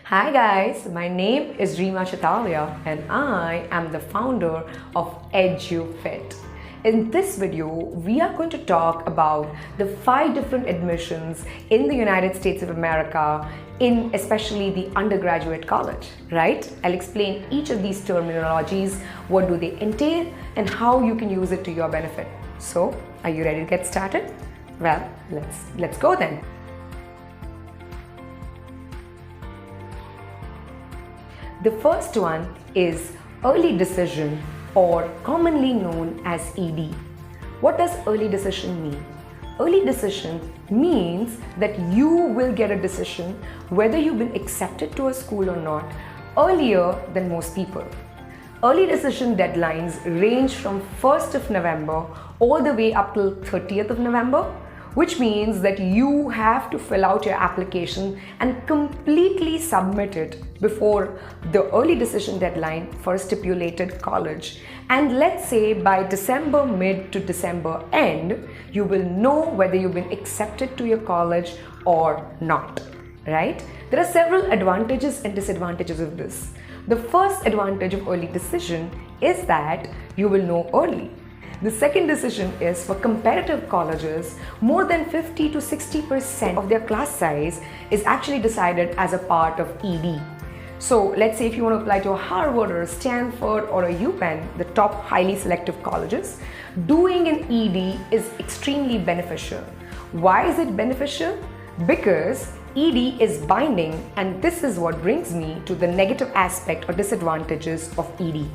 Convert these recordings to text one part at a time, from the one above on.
Hi guys, my name is Reema Chatalia and I am the founder of EduFit. In this video, we are going to talk about the 5 different admissions in the United States of America in especially the undergraduate college, right? I'll explain each of these terminologies, what do they entail and how you can use it to your benefit. So, are you ready to get started? Well, let's go then. The first one is early decision, or commonly known as ED. What does early decision mean? Early decision means that you will get a decision whether you've been accepted to a school or not earlier than most people. Early decision deadlines range from 1st of November all the way up till 30th of November, which means that you have to fill out your application and completely submit it before the early decision deadline for a stipulated college. And let's say by December mid to December end, you will know whether you've been accepted to your college or not, right? There are several advantages and disadvantages of this. The first advantage of early decision is that you will know early. The second decision is for competitive colleges, more than 50 to 60% of their class size is actually decided as a part of ED. So let's say if you want to apply to a Harvard or a Stanford or a UPenn, the top highly selective colleges, doing an ED is extremely beneficial. Why is it beneficial? Because ED is binding, and this is what brings me to the negative aspect or disadvantages of ED.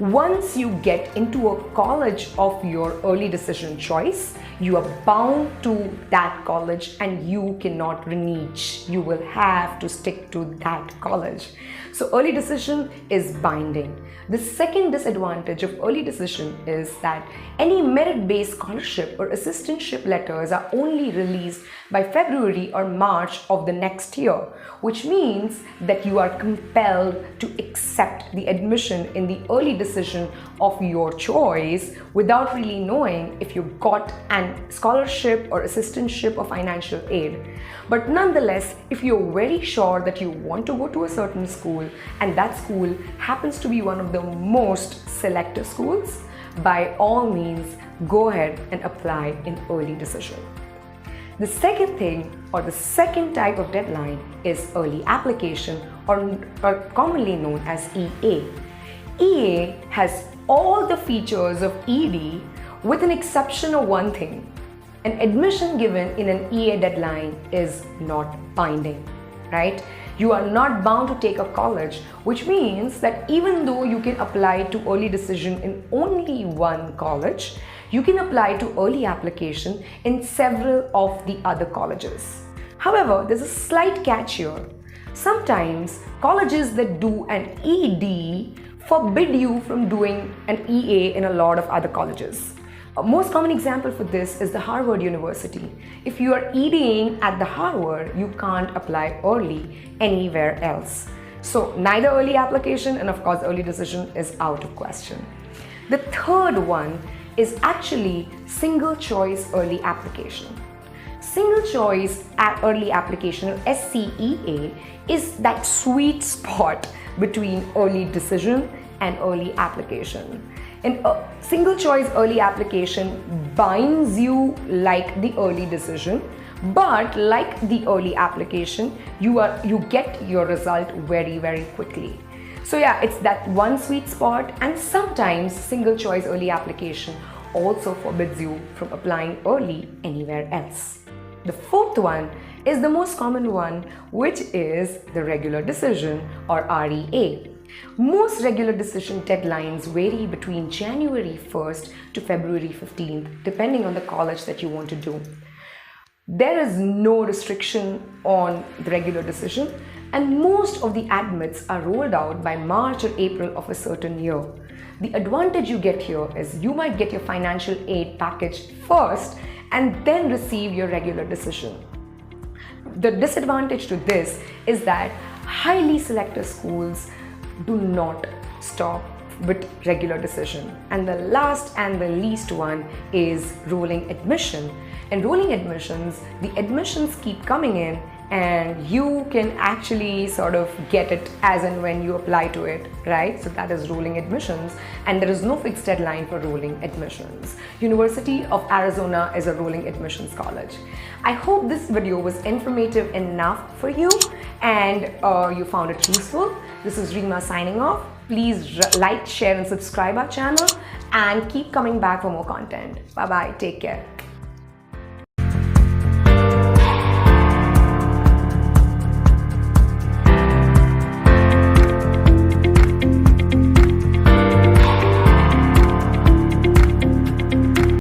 Once you get into a college of your early decision choice, you are bound to that college and you cannot renege. You will have to stick to that college. So early decision is binding. The second disadvantage of early decision is that any merit-based scholarship or assistantship letters are only released by February or March of the next year, which means that you are compelled to accept the admission in the early decision of your choice without really knowing if you got an scholarship or assistantship or financial aid. But nonetheless, if you're very sure that you want to go to a certain school and that school happens to be one of the most selective schools, by all means, go ahead and apply in early decision. The second thing, or the second type of deadline, is early application, or commonly known as EA. EA has all the features of ED with an exception of one thing. An admission given in an EA deadline is not binding, right? You are not bound to take a college, which means that even though you can apply to early decision in only one college, you can apply to early application in several of the other colleges. However, there's a slight catch here. Sometimes colleges that do an ED forbid you from doing an EA in a lot of other colleges. A most common example for this is the Harvard University. If you are EDing at the Harvard, you can't apply early anywhere else. So neither early application and of course early decision is out of question. The third one is actually single choice early application. Single choice early application, or SCEA, is that sweet spot between early decision and early application. And a single choice early application binds you like the early decision, but like the early application, you get your result very, very quickly. So yeah, it's that one sweet spot, and sometimes single choice early application also forbids you from applying early anywhere else. The fourth one is the most common one, which is the regular decision, or REA. Most regular decision deadlines vary between January 1st to February 15th, depending on the college that you want to do. There is no restriction on the regular decision, and most of the admits are rolled out by March or April of a certain year. The advantage you get here is you might get your financial aid package first and then receive your regular decision. The disadvantage to this is that highly selective schools do not stop with regular decision. And the last and the least one is rolling admission. In rolling admissions, the admissions keep coming in and you can actually sort of get it as and when you apply to it, right? So that is rolling admissions, and there is no fixed deadline for rolling admissions. University of Arizona is a rolling admissions college. I hope this video was informative enough for you and you found it useful. This is Reema signing off. Please like, share and subscribe our channel and keep coming back for more content. Bye bye, take care.